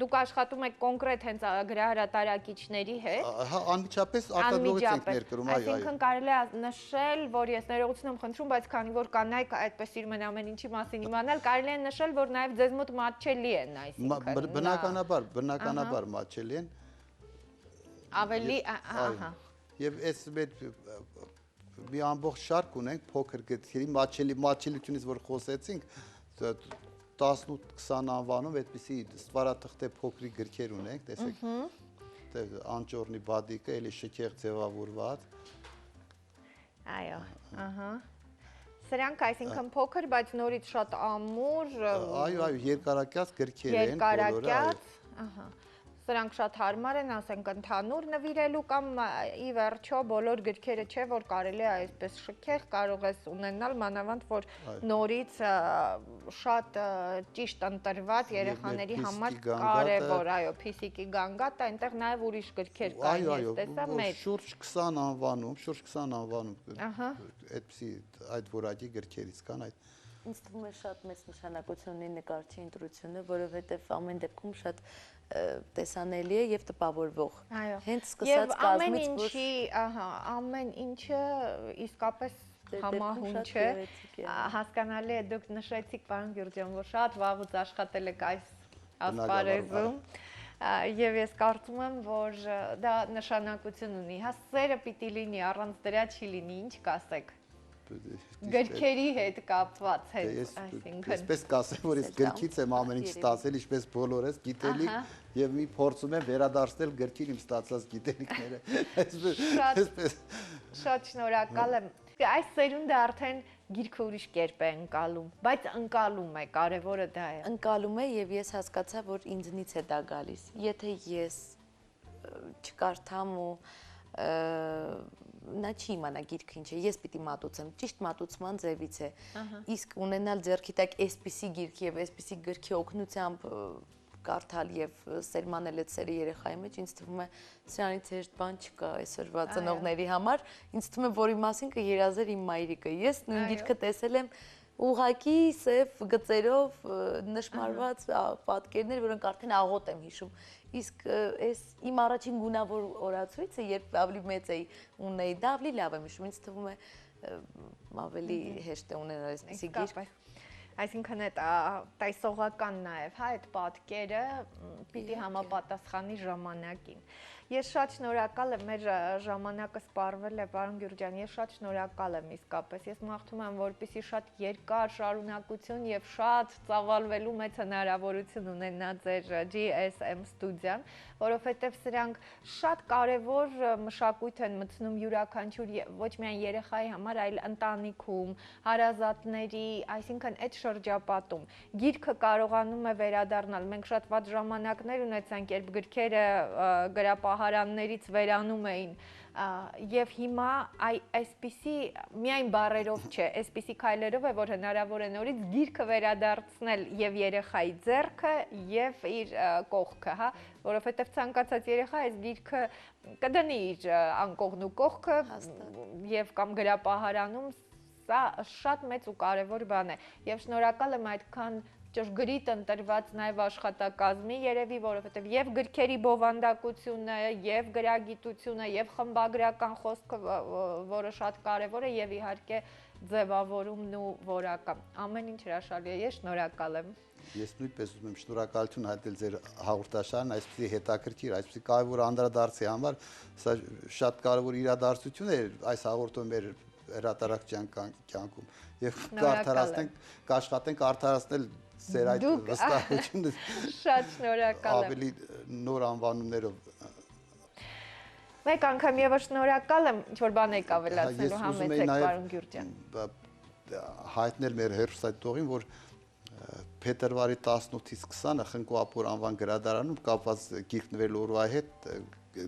դուք աշխատում եք կոնկրետ հենց գրահրատարակիչների հետ։ Հա, անմիջապես արտադրողից ենք ներկրում, այո, այո։ Այսինքն կարելի է նշել, որ ես ներողություն եմ խնդրում, բայց քանի որ կանայք այդպես սիրում են ամեն ինչի մասին իմանալ, կարելի է նշել, որ նաև ձեզ մոտ մատչելի են, այսինքն։ Բնականաբար մատչելի են։ Ավելի, ահա։ Եվ այս մի ամբողջ շարք ունենք փոքր գրքերի մատչելիությունից որ խոսեցինք 18-20 անվանում այդպիսի ստվարաթղթե փոքրիկ գրքեր ունենք, տեսեք, անճորնի բադիկը, էլի շքեղ ձևավորված։ Այո, ահա։ Սրանք այսինքն փոքր, բայց նորից շատ ամուր։ Այո, երկարակյաց գրքեր են բոլորը։ Երկարակյաց, ահա։ Սրանք շատ հարմար են, ասենք ընդհանուր նվիրելու կամ ի վերջո բոլոր գրքերը չէ, որ կարելի է այսպես շքեղ կարող ես ունենալ, մանավանդ որ նորից շատ ճիշտ ընտրված երեխաների համար կարևոր, այո, Փիսիկի գանգատը, այնտեղ նաև ուրիշ գրքեր կան, ես տեսա մեծ։ Շուրջ 20 անվանում, այդպիսի այդ որակի գրքերից կան այդ։ Ինձ թվում է շատ մեծ նշանակություն ունի նկարչի ընտրությունը, որովհետև ամեն դեպքում շատ տեսանելի է եւ տպավորվող։ Հենց սկսած կազմից, որ ամեն ինչը իսկապես համահունչ է։ Հասկանալի է, դուք նշեցիք, պարոն Գյուրջյան, որ շատ վաղուց աշխատել եք այս ասպարեզում։ Եվ ես կարծում եմ, որ դա նշանակություն ունի։ Հա սերը պիտի լինի, առանց դրա չի լինի, ինչ կասեք։ Գրքերի հետ կապված հետ, այսինքն։ Այսպես կասեմ, որ ես գրքից եմ ամեն ինչ ստացել, ինչպես բոլորս գիտելիք եւ մի փորձում եմ վերադարձնել գրքին իմ ստացած գիտելիքները։ Այսպես։ Շատ շնորհակալ եմ։ Այս սերունդը արդեն գիրքը ուրիշ կերպ է ընկալում, բայց ընկալում է, կարևորը դա է։ Ընկալում է եւ ես հասկացա, որ ինձնից է դա գալիս։ Եթե ես չկարդամ ու նա չի իմանա գիրքը ինչ է, ես պիտի մատուցեմ, ճիշտ մատուցման ձևից է։ Իսկ ունենալ ձեռքի տակ այսպիսի գիրք եւ այսպիսի գրքի օգնությամբ կարդալ եւ սերմանել այդ սերը երեխայի մեջ, ինձ թվում է սրանից հեշտ բան չկա այսօրվա ծնողների համար։ Ինձ թվում է, որի մասին կերազեր իմ մայրիկը։ Ես նույն գիրքը տեսել եմ ուղղակի սև գծերով նշմարված պատկերներ, որոնք արդեն աղոտ եմ հիշում։ Իսկ այս իմ առաջին գունավոր օրացույցը, երբ ավելի մեծ էի ունեի, դա ավելի լավ եմ հիշում, ինձ թվում է ավելի հեշտ է ունենալ այսպիսի գիրք։ Այսինքն այդ տեսողական նաև, հա, այդ պատկերը պիտի համապատասխանի ժամանակին։ Ես շատ շնորհակալ եմ, մեր ժամանակը սպառվել է, պարոն Գյուրջյան, ես շատ շնորհակալ եմ իսկապես։ Ես մաղթում եմ, որպեսզի շատ երկար շարունակություն եւ շատ ծավալվելու մեծ հնարավորություն ունենա ձեր GSM ստուդիան, որովհետեւ սրանք շատ կարևոր մշակույթ են մտցնում յուրաքանչյուր ոչ միայն երեխայի համար, այլ ընտանիքում, հարազատների, այսինքն այդ շրջապատում։ Գիրքը կարողանում է վերադառնալ։ Մենք շատ վատ ժամանակներ ունեցանք, երբ գրքերը գրապահարաններից վերանում էին եւ հիմա այսպիսի միայն բառերով չէ, այսպիսի քայլերով է, որ հնարավոր է նորից գիրքը վերադարձնել եւ երեխայի ձեռքը եւ իր կողքը, հա, որովհետեւ ցանկացած երեխա այս գիրքը կդնի իր անկողն ու կողքը եւ կամ գրապահարանում, սա շատ մեծ ու կարեւոր բան է եւ շնորհակալ եմ այդքան ճշգրիտ ընտրված նաև աշխատակազմի երևի, որովհետև եւ գրքերի բովանդակությունը, եւ գրագիտությունը, եւ խմբագրական խոսքը, որը շատ կարևոր է, եւ իհարկե ձևավորումն ու որակը։ Ամեն ինչ հրաշալի է, ես շնորհակալ եմ։ Ես նույնպես ուզում եմ շնորհակալություն հայտնել ձեր հաղորդաշարին, այսպեսի հետաքրքիր, այսպեսի կարևոր անդրադարձի համար, սա շատ կարևոր իրադարձություն է այս հաղորդումը մեր հրատարակչության կյանքում եւ կաշխատենք արդարացնել Ձեր այդ վստահությունը շատ շնորհակալ եմ։ Ավելի նոր անվանումներով։ Մեկ անգամ եւս շնորհակալ եմ, ինչ որ բան եք ավելացնելու համեցեք, պարոն Գյուրջյան։ Հայտնել մեր հերոստատողին, որ փետրվարի 18-ից 20-ը Խնկո-Ապոր անվան գրադարանում կապված գիրք նվելու օրվա հետ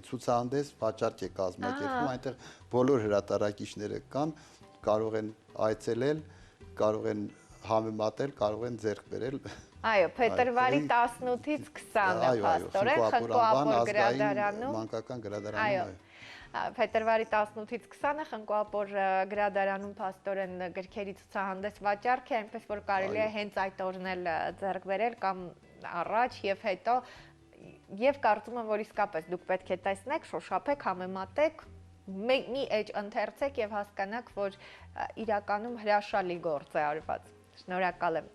ցուցահանդես վաճառք է կազմակերպվում, այնտեղ բոլոր հրատարակիչները կան, կարող են այցելել, կարող են համեմատել, կարող են ձեռք բերել։ Այո, փետրվարի 18-ից 20-ը փաստորեն Խնկո-Ապոր գրադարանում, մանկական գրադարանում, փետրվարի 18-ից 20-ը Խնկո-Ապոր գրադարանում փաստորեն գրքերի ցուցահանդես վաճառք է, այնպես որ կարելի է հենց այդ օրն էլ ձեռք բերել կամ առաջ եւ հետո, եւ կարծում եմ, որ իսկապես դուք պետք է տեսնեք, շոշափեք, համեմատեք, մի էջ ընթերցեք եւ հասկանաք, որ իրականում հրաշալի գործ է արված։ Շնորհակալ եմ։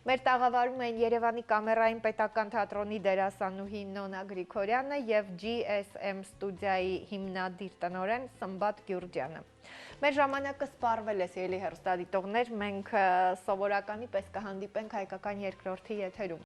Մեր տաղավարում են Երևանի Կամերային պետական թատրոնի դերասանուհի Նոնա Գրիգորյանը եւ GSM ստուդիայի հիմնադիր տնօրեն Սմբատ Գյուրջյանը։ Մեր ժամանակը սպառվել է, սիրելի հեռուստադիտողներ, մենք սովորականի պես կհանդիպենք հայկական երկրորդի եթերում։